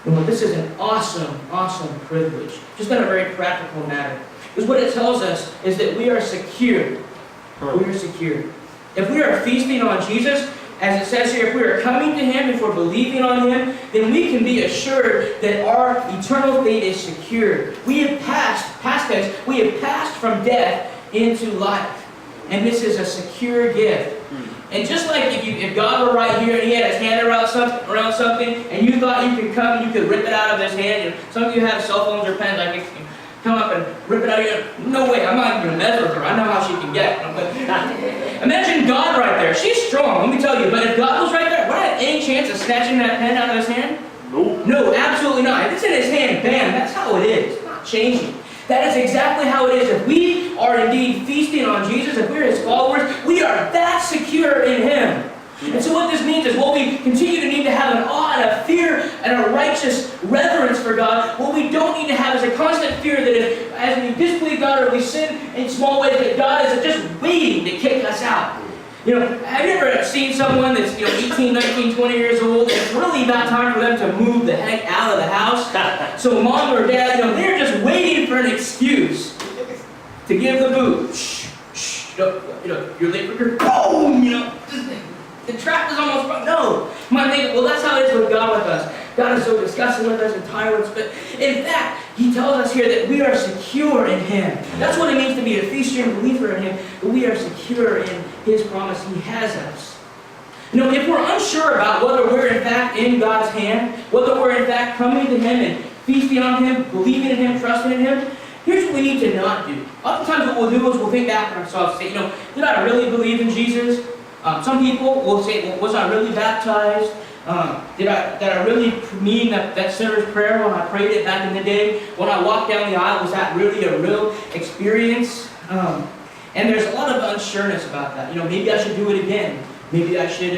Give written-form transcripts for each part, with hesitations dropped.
Well, this is an awesome, awesome privilege. Just on a very practical matter. Because what it tells us is that we are secure. We are secure. If we are feasting on Jesus, as it says here, if we are coming to Him, if we're believing on Him, then we can be assured that our eternal fate is secure. We have passed, past tense, we have passed from death into life. And this is a secure gift. And just like if God were right here and He had His hand around something, and you thought you could come and you could rip it out of His hand, and some of you have cell phones or pens, like if you come up and rip it out of your, no way, I'm not even going to mess with her. I know how she can get. But imagine God right there. She's strong, let me tell you. But if God was right there, would I have any chance of snatching that pen out of His hand? No. No, absolutely not. If it's in His hand, bam, that's how it is. It's not changing. That is exactly how it is. If we are indeed feasting on Jesus, if we're His followers, we are that secure in Him. And so what this means is, while we continue to need to have an awe and a fear and a righteous reverence for God, what we don't need to have is a constant fear that if, as we displease God or we sin in small ways, that God is just waiting to kick us out. You know, have you ever seen someone that's 18, 19, 20 years old, and it's really about time for them to move the heck out of the house? So mom or dad, they're just waiting for an excuse to give the boot. Shh, shh, you're late for your boom, the trap is almost broken. No. You might think, well, that's how it is with God with us. God is so disgusting with us and tyrants. But in fact, He tells us here that we are secure in Him. That's what it means to be a feaster and believer in Him. But we are secure in His promise. He has us. If we're unsure about whether we're in fact in God's hand, whether we're in fact coming to Him and feasting on Him, believing in Him, trusting in Him, here's what we need to not do. Oftentimes what we'll do is we'll think back on ourselves and say, did I really believe in Jesus? Some people will say, well, was I really baptized? Did I really mean that sinner's prayer when I prayed it back in the day? When I walked down the aisle, was that really a real experience? And there's a lot of unsureness about that. Maybe I should do it again. Maybe I should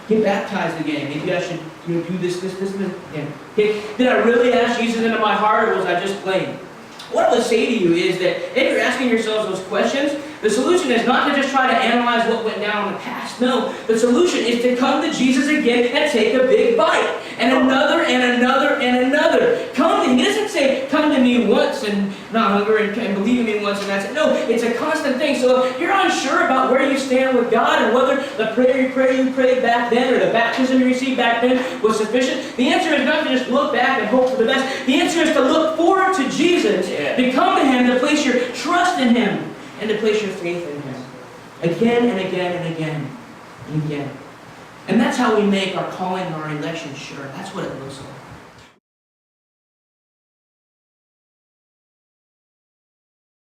get baptized again. Maybe I should do this again. Okay. Did I really ask Jesus into my heart, or was I just playing? What I would say to you is that if you're asking yourselves those questions, the solution is not to just try to analyze what went down in the past. No, the solution is to come to Jesus again and take a big bite. And another, and another, and another. Come to Him. He doesn't say, come to me once and not hunger and believe in me once and that's it. No, it's a constant thing. So if you're unsure about where you stand with God and whether the prayer you prayed back then or the baptism you received back then was sufficient, the answer is not to just look back and hope for the best. The answer is to look forward to Jesus, to come to Him, to place your trust in Him, and to place your faith in Him. Again and again and again and again. And that's how we make our calling and our election sure. That's what it looks like.